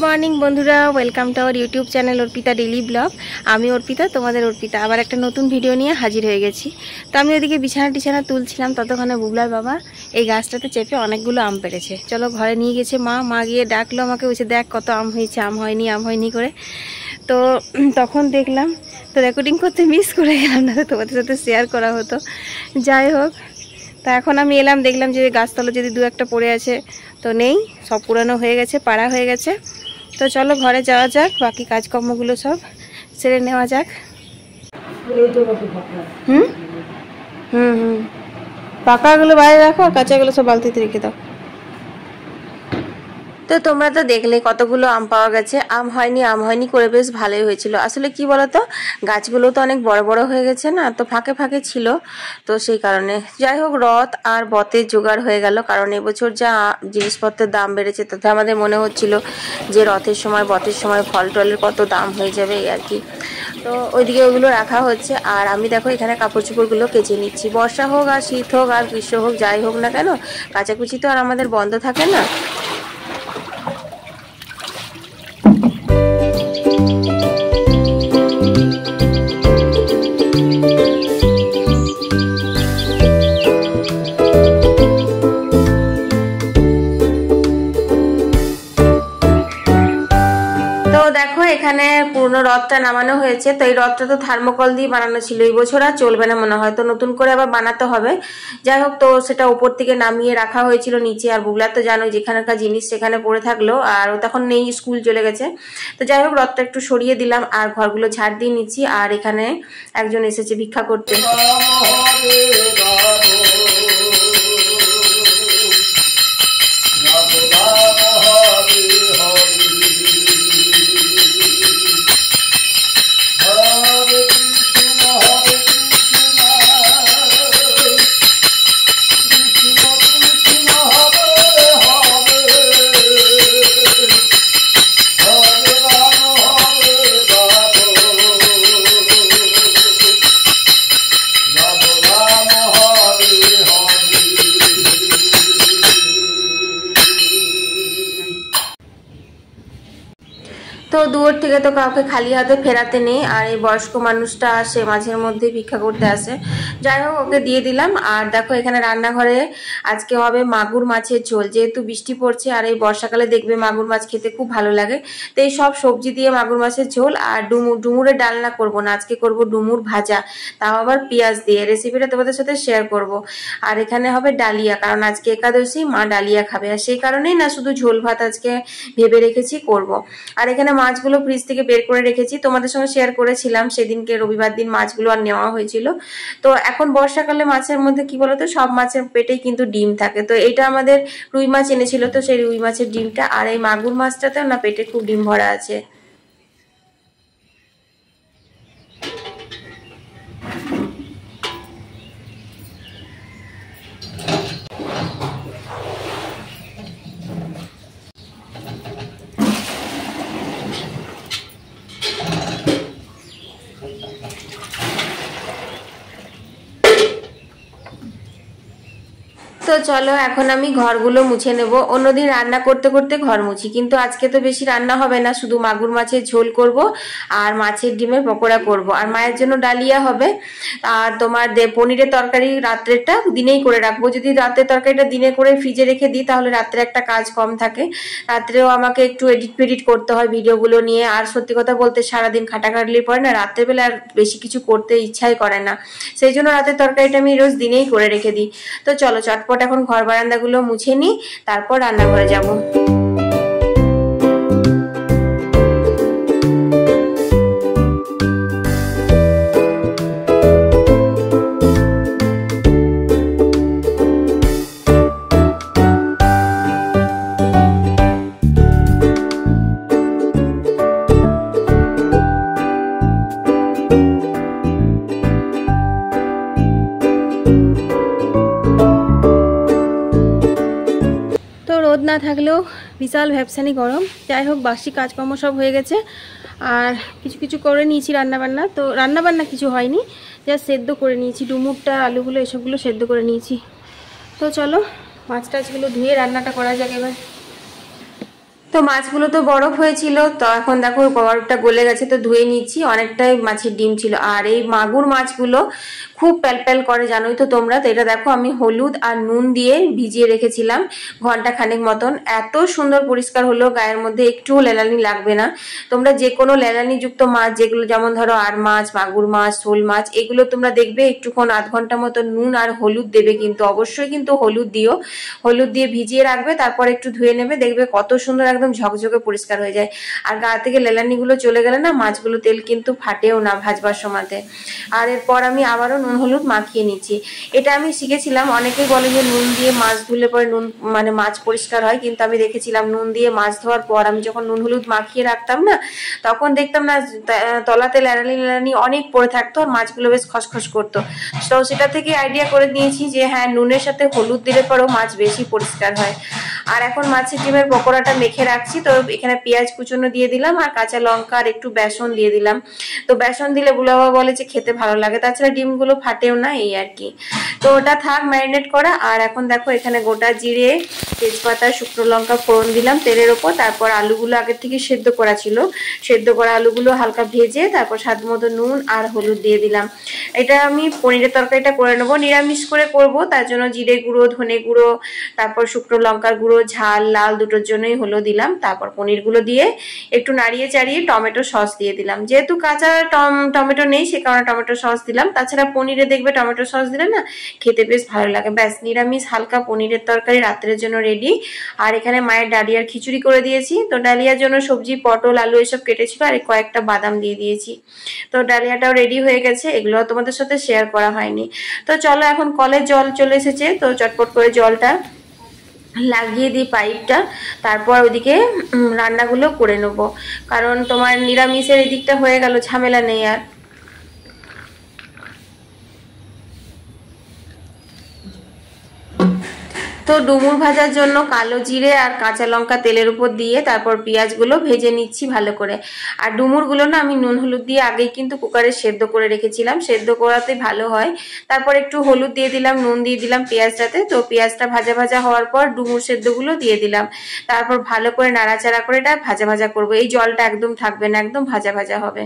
Morning বন্ধুরা, welcome to our YouTube channel Arpita daily blog. আমি অর্পিতা, তোমাদের অর্পিতা আবার একটা নতুন ভিডিও নিয়ে হাজির হয়ে গেছি। তো আমি ওইদিকে বিছানা তুলছিলাম, ততক্ষণে বুবলার বাবা এই গাছটাতে চেপে অনেকগুলো আম পেড়েছে। চলো ঘরে নিয়ে গেছে মা গিয়ে ডাকলো আমাকে, বলছে দেখ কত আম হয়েছে, আম হয়নি করে। তো তখন দেখলাম, তো রেকর্ডিং করতে মিস করে গেলাম, না তোমাদের সাথে শেয়ার করা হতো। যাই হোক, তা এখন আমি এলাম, দেখলাম যে গাছতলা যদি দু একটা পড়ে আছে, তো নেই, সব পুরানো হয়ে গেছে, পাড়া হয়ে গেছে। তো চলো ঘরে যাওয়া যাক, বাকি কাজকর্মগুলো সব সেরে নেওয়া যাক। পাকাগুলো বাইরে রাখো আর কাঁচাগুলো সব বালতিতে রেখে দাও। তো তোমরা তো দেখলে কতগুলো আম পাওয়া গেছে। আম হয়নি করে বেশ ভালোই হয়েছিল। আসলে কি বলতো, গাছগুলো তো অনেক বড় বড় হয়ে গেছে না, তো ফাঁকে ফাঁকে ছিল, তো সেই কারণে। যাই হোক, রথ আর বতের জোগাড় হয়ে গেল, কারণ এবছর যা জিনিসপত্রের দাম বেড়েছে, তাতে আমাদের মনে হচ্ছিল যে রথের সময় বতের সময় ফল টলের কত দাম হয়ে যাবে এই আর কি। তো ওইদিকে ওগুলো রাখা হচ্ছে, আর আমি দেখো এখানে কাপড় চোপড়গুলো কেচে নিচ্ছি। বর্ষা হোক আর শীত হোক আর গ্রীষ্ম হোক, যাই হোক না কেন, কাচাকুচি তো আর আমাদের বন্ধ থাকে না। দেখো এখানে পুরনো রথটা নামানো হয়েছে। তো এই রথটা তো থার্মোকল দিয়ে বানানো ছিল, এই বছর আর চলবে না মনে হয়, তো নতুন করে আবার বানাতে হবে। যাই হোক, তো সেটা উপর থেকে নামিয়ে রাখা হয়েছিল নিচে, আর বুবলা তো জানো যেখানকার জিনিস সেখানে পড়ে থাকলো, আর ও তখন নেই, স্কুল চলে গেছে। তো যাই হোক, রথটা একটু সরিয়ে দিলাম আর ঘরগুলো ঝাড় দিয়ে নিচ্ছি। আর এখানে একজন এসেছে ভিক্ষা করতে। তো দূর থেকে তো কাউকে খালি হাতে ফেরাতে নেই, আর এই বয়স্ক মানুষটা আসে মাঝের মধ্যে ভিক্ষা করতে আসে। যাই হোক, ওকে দিয়ে দিলাম। আর দেখো এখানে রান্নাঘরে আজকে হবে মাগুর মাছের ঝোল, যেহেতু বৃষ্টি পড়ছে আর এই বর্ষাকালে দেখবে মাগুর মাছ খেতে খুব ভালো লাগে। তো এই সব সবজি দিয়ে মাগুর মাছের ঝোল, আর ডুমুরের ডালনা করবো না, আজকে করব ডুমুর ভাজা, তাও আবার পেঁয়াজ দিয়ে। রেসিপিটা তোমাদের সাথে শেয়ার করব। আর এখানে হবে ডালিয়া, কারণ আজকে একাদশী, মা ডালিয়া খাবে, আর সেই কারণেই না শুধু ঝোল ভাত আজকে ভেবে রেখেছি করব। আর এখানে মাছগুলো ফ্রিজ থেকে বের করে রেখেছি, তোমাদের সঙ্গে শেয়ার করেছিলাম সেদিনকে, রবিবার দিন মাছগুলো আর নেওয়া হয়েছিল। তো এখন বর্ষাকালে মাছের মধ্যে কি বলতো, সব মাছের পেটেই কিন্তু ডিম থাকে। তো এটা আমাদের রুই মাছ এনেছিল, তো সেই রুই মাছের ডিমটা, আর এই মাগুর মাছটাতেও না পেটে খুব ডিম ভরা আছে। তো চলো এখন আমি ঘরগুলো মুছে নেব। অন্যদিন রান্না করতে করতে ঘর মুছি, কিন্তু আজকে তো বেশি রান্না হবে না, শুধু মাগুর মাছের ঝোল করব আর মাছের ডিমের পকোড়া করব, আর মায়ের জন্য ডালিয়া হবে। আর তোমার পনিরের তরকারি রাত্রেরটা দিনেই করে রাখবো। যদি রাতের তরকারিটা দিনে করে ফ্রিজে রেখে দিই, তাহলে রাত্রে একটা কাজ কম থাকে। রাত্রেও আমাকে একটু এডিট করতে হয় ভিডিওগুলো নিয়ে, আর সত্যি কথা বলতে সারাদিন খাটাখাটলির পরে না রাত্রেবেলা আর বেশি কিছু করতে ইচ্ছাই করে না, সেই জন্য রাতের তরকারিটা আমি রোজ দিনেই করে রেখে দিই। তো চলো চটপট এখন ঘর বারান্দাগুলো মুছে নিই, তারপর রান্নাঘরে যাব। রোদ না থাকলেও বিশাল ভ্যাপসানি গরম। যাই হোক, বাসি কাজকর্ম সব হয়ে গেছে, আর কিছু করে নিয়েছি রান্নাবান্না। তো রান্নাবান্না কিছু হয়নি, যা সেদ্ধ করে নিয়েছি, ডুমুরটা আলুগুলো এসবগুলো সেদ্ধ করে নিয়েছি। তো চলো মাছ টাছগুলো ধুয়ে রান্নাটা করা যাক এবার। তো মাছগুলো তো বরফ হয়েছিল, তো এখন দেখো বরফটা গলে গেছে, তো ধুয়ে নিচ্ছি। অনেকটাই মাছের ডিম ছিল। আর এই মাগুর মাছগুলো খুব প্যালপ্যাল করে, জানোই তো তোমরা। তো এটা দেখো আমি হলুদ আর নুন দিয়ে ভিজিয়ে রেখেছিলাম ঘন্টা খানেক মতন। এত সুন্দর পরিষ্কার হলো, গায়ের মধ্যে একটুও লেলানি লাগবে না। তোমরা যে কোনো লেলানি যুক্ত মাছ, যেগুলো যেমন ধরো আর মাছ, মাগুর মাছ, শোল মাছ, এগুলো তোমরা দেখবে একটুক্ষণ আধ ঘন্টা মতো নুন আর হলুদ দেবে, কিন্তু অবশ্যই কিন্তু হলুদ দিও। হলুদ দিয়ে ভিজিয়ে রাখবে, তারপর একটু ধুয়ে নেবে, দেখবে কত সুন্দর একদম ঝকঝকে পরিষ্কার হয়ে যায়। আর গা থেকে লেলানি গুলো চলে গেলে না, মাছগুলো তেল কিন্তু ফাটেও না ভাজবার সময়তে। আর এরপর আমি আবারও নুন হলুদ মাখিয়ে নিচ্ছি। এটা আমি শিখেছিলাম, অনেকেই বলে যে নুন দিয়ে মাছ ধুলে পরে নুন মানে মাছ পরিষ্কার হয়, কিন্তু আমি দেখেছিলাম নুন দিয়ে মাছ ধোয়ার পর আমি যখন নুন হলুদ মাখিয়ে রাখতাম না, তখন দেখতাম না তলাতে লেলানি লেলানি অনেক পড়ে থাকতো, আর মাছগুলো বেশ খসখস করতো। তো সেটা থেকে আইডিয়া করে নিয়েছি যে হ্যাঁ, নুনের সাথে হলুদ দিলে পরেও মাছ বেশি পরিষ্কার হয়। আর এখন মাছের ডিমের পকোড়াটা মেখে রাখছি। তো এখানে পেঁয়াজ কুচনো দিয়ে দিলাম, আর কাঁচা লঙ্কা আর একটু বেসন দিয়ে দিলাম। তো বেসন দিলে বুলা বাবা বলে যে খেতে ভালো লাগে, তাছাড়া ডিমগুলো ফাটেও না, এই আর কি। তো ওটা থাক ম্যারিনেট করা। আর এখন দেখো এখানে গোটা জিরে, তেজপাতা, শুকনো লঙ্কা ফোড়ন দিলাম তেলের ওপর। তারপর আলুগুলো আগের থেকে সেদ্ধ করা ছিল, সেদ্ধ করা আলুগুলো হালকা ভেজে তারপর স্বাদ মতো নুন আর হলুদ দিয়ে দিলাম। এটা আমি পনিরের তরকারিটা করে নেবো, নিরামিষ করে করব, তার জন্য জিরে গুঁড়ো, ধনে গুঁড়ো, তারপর শুকনো লঙ্কার গুঁড়ো, ঝাল লাল দুটোর জন্যই হলো দিলাম। তারপর পনিরগুলো দিয়ে একটু নাড়িয়ে চাড়িয়ে টমেটো সস দিয়ে দিলাম। যেহেতু কাঁচা টমেটো নেই, সে কারণে টমেটো সস দিলাম। তাছাড়া পনিরে দেখবে টমেটো সস দিলে না খেতে বেশ ভালো লাগে। ব্যাস, নিরামিষ হালকা পনিরের তরকারি রাত্রের জন্য রেডি। আর এখানে মায়ের ডালিয়ার খিচুড়ি করে দিয়েছি। তো ডালিয়ার জন্য সবজি পটল আলু এসব কেটেছিল, আর কয়েকটা বাদাম দিয়ে দিয়েছি। তো ডালিয়াটাও রেডি হয়ে গেছে, এগুলো তোমাদের সাথে শেয়ার করা হয়নি। তো চলো, এখন কলের জল চলে এসেছে, তো চটপট করে জলটা লাগিয়ে দিই পাইপটা। তারপর ওইদিকে রান্নাগুলো করে নেবো, কারণ তোমার নিরামিষের এদিকটা হয়ে গেল, ঝামেলা নেই আর। তো ডুমুর ভাজার জন্য কালো জিরে আর কাঁচা লঙ্কা তেলের উপর দিয়ে তারপর পেঁয়াজগুলো ভেজে নিচ্ছি ভালো করে। আর ডুমুরগুলো না আমি নুন হলুদ দিয়ে আগেই কিন্তু কুকারে সেদ্ধ করে রেখেছিলাম, সেদ্ধ করাতে ভালো হয়। তারপর একটু হলুদ দিয়ে দিলাম, নুন দিয়ে দিলাম পেঁয়াজটাতে। তো পেঁয়াজটা ভাজা ভাজা হওয়ার পর ডুমুর সেদ্ধগুলো দিয়ে দিলাম। তারপর ভালো করে নাড়াচাড়া করে এটা ভাজা ভাজা করবো। এই জলটা একদম থাকবে না, একদম ভাজা ভাজা হবে।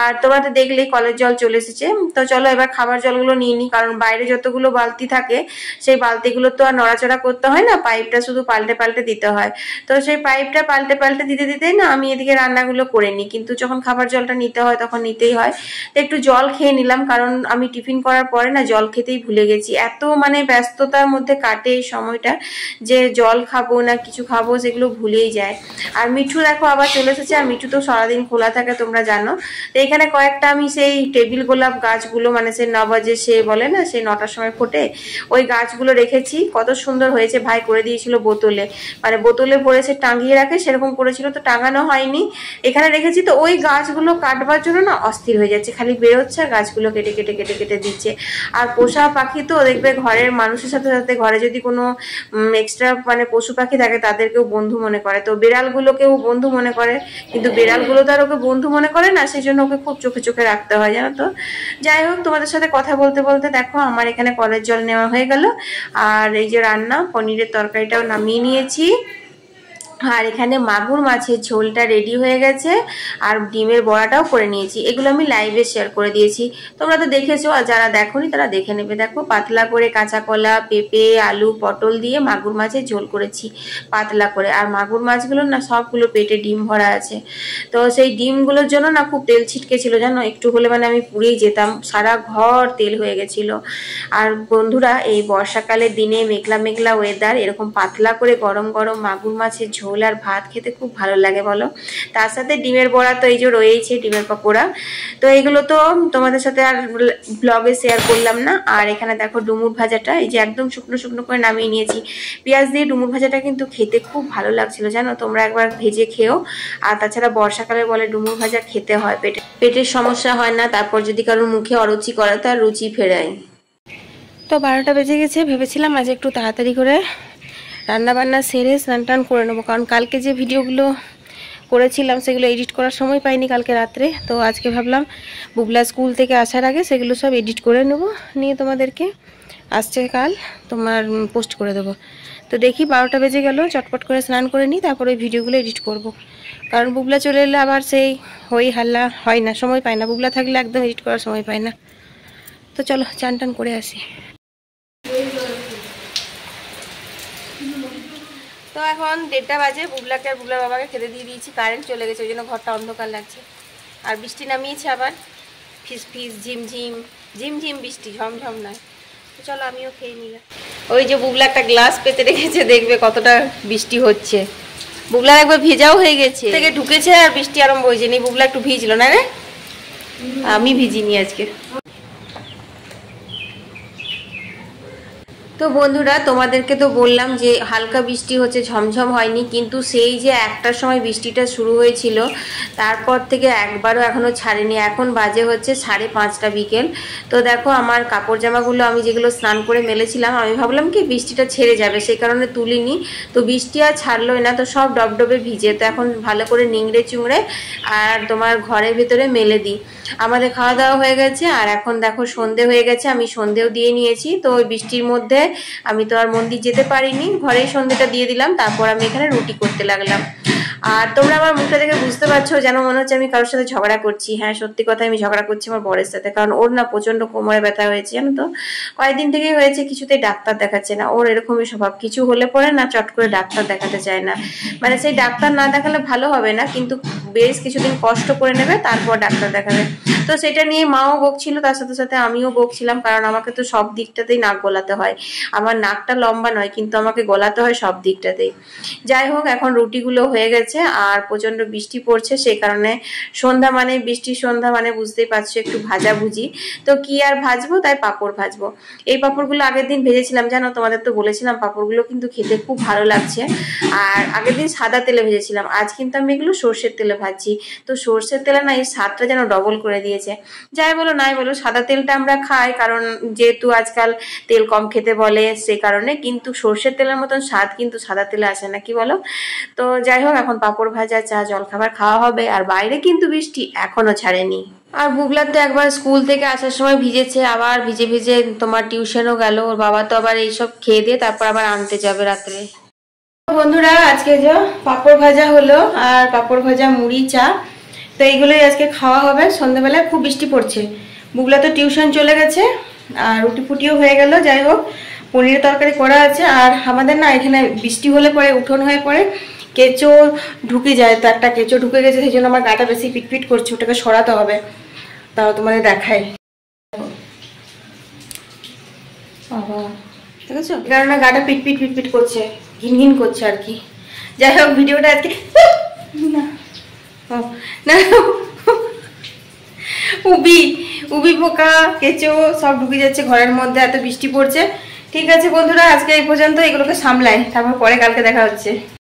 আর তোমরা তো দেখলেই কলের জল চলে এসেছে। তো চলো এবার খাবার জলগুলো নিয়ে নিই, কারণ বাইরে যতগুলো বালতি থাকে সেই বালতিগুলো তো আর নড়াচড়া করতে হয় না, পাইপটা শুধু পাল্টে পাল্টে দিতে হয়। তো সেই পাইপটা পাল্টে পাল্টে দিতে দিতেই না আমি এদিকে রান্নাগুলো করে নিই, কিন্তু যখন খাবার জলটা নিতে হয় তখন নিতেই হয়। তো একটু জল খেয়ে নিলাম, কারণ আমি টিফিন করার পরে না জল খেতেই ভুলে গেছি। এত মানে ব্যস্ততার মধ্যে কাটে এই সময়টা, যে জল খাবো না কিছু খাবো সেগুলো ভুলেই যায়। আর মিঠু দেখো আবার চলে এসেছে, আর মিঠু তো সারাদিন খোলা থাকে তোমরা জানো। তো এখানে কয়েকটা আমি সেই টেবিল গোলাপ গাছগুলো, মানে সে 9 বাজে সে বলে না, সেই 9টার সময় ফোটে, ওই গাছগুলো রেখেছি। কত সুন্দর হয়েছে, ভাই করে দিয়েছিল বোতলে, মানে বোতলে ভরেছে টাঙিয়ে রাখে সেরকম করেছিল, তো টাঙানো হয়নি, এখানে রেখেছি। তো ওই গাছগুলো কাটবার জন্য না অস্থির হয়ে যাচ্ছে, খালি বেরোচ্ছে আর গাছগুলো কেটে কেটে কেটে কেটে দিচ্ছে। আর পোষা পাখি তো দেখবে ঘরের মানুষের সাথে সাথে ঘরে যদি কোনো এক্সট্রা মানে পশু পাখি থাকে তাদেরকেও বন্ধু মনে করে। তো বিড়ালগুলোকেও বন্ধু মনে করে, কিন্তু বিড়ালগুলো তো আর ওকে বন্ধু মনে করে না, সেই জন্য ওকে খুব চোখে চোখে রাখতে হয়, জানো তো। যাই হোক, তোমাদের সাথে কথা বলতে বলতে দেখো আমার এখানে কলের জল নেওয়া হয়ে গেল। আর এই যে রান্না পনিরের তরকারিটাও নামিয়ে নিয়েছি। আর এখানে মাগুর মাছের ঝোলটা রেডি হয়ে গেছে, আর ডিমের বড়াটাও করে নিয়েছি। এগুলো আমি লাইভে শেয়ার করে দিয়েছি, তোমরা তো দেখেছো, আর যারা দেখোনি তারা দেখে নেবে। দেখো পাতলা করে কাঁচা কলা, পেঁপে, আলু, পটল দিয়ে মাগুর মাছের ঝোল করেছি পাতলা করে। আর মাগুর মাছগুলো না সবগুলো পেটে ডিম ভরা আছে। তো সেই ডিমগুলোর জন্য না খুব তেল ছিটকে ছিল, জানো, একটু হলে মানে আমি পুড়েই যেতাম, সারা ঘর তেল হয়ে গেছিল। আর বন্ধুরা, এই বর্ষাকালের দিনে মেঘলা মেঘলা ওয়েদার, এরকম পাতলা করে গরম গরম মাগুর মাছের ঝোল আর ভাত খেতে খুব ভালো লাগে বলো। তার সাথে ডিমের বড়া তো এই যে রয়েছে, ডিমের পকোড়া। তো এইগুলো তো তোমাদের সাথে আর ব্লগে শেয়ার করলাম না। আর এখানে দেখো ডুমুর ভাজাটা, এই যে একদম শুকনো শুকনো করে নামিয়ে নিয়েছি। পেঁয়াজ দিয়ে ডুমুর ভাজাটা কিন্তু খেতে খুব ভালো লাগছিল, জানো, তোমরা একবার ভেজে খেও। আর তাছাড়া বর্ষাকালে বলে ডুমুর ভাজা খেতে হয়, পেটের সমস্যা হয় না, তারপর যদি কারোর মুখে অরুচি করে তার রুচি ফেরায়। তো 12টা বেজে গেছে, ভেবেছিলাম আজ একটু তাড়াতাড়ি করে রান্না বান্না সেরে স্নান টান করে নেবো, কারণ কালকে যে ভিডিওগুলো করেছিলাম সেগুলো এডিট করার সময় পাইনি কালকে রাত্রে। তো আজকে ভাবলাম বুবলা স্কুল থেকে আসার আগে সেগুলো সব এডিট করে নেবো, নিয়ে তোমাদেরকে আসছে কাল, তোমার পোস্ট করে দেবো। তো দেখি 12টা বেজে গেল, চটপট করে স্নান করে নিই, তারপরে ওই ভিডিওগুলো এডিট করব। কারণ বুবলা চলে এলে আবার সেই হই হাল্লা হয় না, সময় পায় না। বুবলা থাকলে একদম এডিট করার সময় পায় না। তো চলো চান টান করে আসি। তো এখন 1:30 বাজে, বুবলাকে আর বুবলার বাবাকে খেতে দিয়ে দিয়েছি। কারেন্ট চলে গেছে, ওই জন্য ঘরটা অন্ধকার লাগছে। আর বৃষ্টি নামিয়েছে আবার, ফিস ফিস ঝিমঝিম ঝিমঝিম বৃষ্টি, ঝমঝম নয়। তো চলো আমিও খেয়ে নিলাম। ওই যে বুবলা একটা গ্লাস পেতে রেখেছে, দেখবে কতটা বৃষ্টি হচ্ছে। বুবলার একবার ভেজাও হয়ে গেছে, থেকে ঢুকেছে আর বৃষ্টি আরম্ভ হয়েছে। নি বুবলা একটু ভিজলো না রে, আমি ভিজিনি আজকে। তো বন্ধুরা, তোমাদেরকে তো বললাম যে হালকা বৃষ্টি হচ্ছে, ঝমঝম হয়নি, কিন্তু সেই যে একটার সময় বৃষ্টিটা শুরু হয়েছিল, তারপর থেকে একবারও এখনো ছাড়েনি। এখন বাজে হচ্ছে 5:30 বিকেল। তো দেখো আমার কাপড় জামাগুলো আমি যেগুলো স্নান করে মেলেছিলাম, আমি ভাবলাম কি বৃষ্টিটা ছেড়ে যাবে, সেই কারণে তুলিনি। তো বৃষ্টি আর ছাড়লোই না, তো সব ডবডবে ভিজে। তো এখন ভালো করে নিংড়ে চুংড়ে আর তোমার ঘরের ভেতরে মেলে দিই। আমাদের খাওয়া দাওয়া হয়ে গেছে, আর এখন দেখো সন্ধে হয়ে গেছে, আমি সন্ধেও দিয়ে নিয়েছি। তো ওই বৃষ্টির মধ্যে আমি তো আর মন্দির যেতে পারিনি, ঘরেই সন্ধেটা দিয়ে দিলাম। তারপর আমি এখানে রুটি করতে লাগলাম। আর তোমরা আমার মুখটা দেখে বুঝতে পারছো, যেন মনে হচ্ছে আমি কারোর সাথে ঝগড়া করছি। হ্যাঁ, সত্যি কথা, আমি ঝগড়া করছি আমার বরের সাথে। কারণ ওর না প্রচন্ড কোমরে ব্যথা হয়েছে, জানো তো, কয়েকদিন থেকেই হয়েছে। কিছুতেই ডাক্তার দেখাচ্ছে না। ওর এরকমই স্বভাব, কিছু হলে পরে না চট করে ডাক্তার দেখাতে চায় না। মানে সেই ডাক্তার না দেখালে ভালো হবে না, কিন্তু বেশ কিছুদিন কষ্ট করে নেবে, তারপর ডাক্তার দেখাবে। তো সেটা নিয়ে মাও বকছিল, তার সাথে সাথে আমিও বকছিলাম। কারণ আমাকে তো সব দিকটাতেই নাক গলাতে হয়। আমার নাকটা লম্বা নয়, কিন্তু আমাকে গলাতে হয় সব দিকটাতেই। যাই হোক, এখন রুটিগুলো হয়ে গেছে আর প্রচন্ড বৃষ্টি পড়ছে, সেই কারণে সন্ধ্যা মানে বৃষ্টির সন্ধ্যা মানে বুঝতেই পারছো, একটু ভাজা ভুজি। তো কি আর ভাজবো, তাই পাঁপড় ভাজবো। এই পাঁপড়গুলো আগের দিন ভেজেছিলাম, জানো, তোমাদের তো বলেছিলাম। পাঁপড়গুলো কিন্তু খেতে খুব ভালো লাগছে। আর আগের দিন সাদা তেলে ভেজেছিলাম, আজ কিন্তু আমি এগুলো সর্ষের তেলে ভাজছি। তো সর্ষের তেলে না এই স্বাদটা যেন ডবল করে দিয়েছে। যাই বলো নাই বলো, সাদা তেলটা আমরা খাই, কারণ যেহেতু আজকাল তেল কম খেতে বলে, সে কারণে। কিন্তু সর্ষের তেলের মতন স্বাদ কিন্তু সাদা তেলে আসে না, কি বলো? তো যাই হোক, এখন পাঁপড় ভাজা, চা, জলখাবার খাওয়া হবে। আর বাইরে কিন্তু বৃষ্টি এখনো ছাড়েনি। আর বুবলার তো একবার স্কুল থেকে আসার সময় ভিজেছে, আবার ভিজে ভিজে তোমার টিউশনও গেল। ওর বাবা তো আবার এইসব খেয়ে দিয়ে তারপর আবার আনতে যাবে রাত্রে। বন্ধুরা, আজকে যে পাঁপড় ভাজা হলো, আর পাঁপড় ভাজা, মুড়ি, চা, তো এইগুলোই আজকে খাওয়া হবে। সন্ধ্যাবেলায় খুব বৃষ্টি পড়ছে, বুবলা তো টিউশন চলে গেছে, আর রুটি ফুটিও হয়ে গেল। যাই হোক, পনিরের তরকারি করা আছে। আর আমাদের না এখানে বৃষ্টি হলে পরে উঠোন হয়ে পড়ে কেঁচো ঢুকে যায়। তো একটা কেঁচো ঢুকে গেছে, সেই জন্য আমার গাটা বেশি পিটপিট করছে, ওটাকে সরাতে হবে। তাও তোমাদের দেখাই, ঠিক আছে? এই কারণে গাটা পিটপিট পিটপিট করছে, ঘিন ঘিন করছে আর কি। যাই হোক, ভিডিওটা আজকে না না উবি উবি পোকা, কেঁচো সব ঢুকে যাচ্ছে ঘরের মধ্যে, এত বৃষ্টি পড়ছে। ঠিক আছে বন্ধুরা, আজকে এই পর্যন্ত। এগুলোকে সামলাই, তারপর পরে কালকে দেখা হচ্ছে।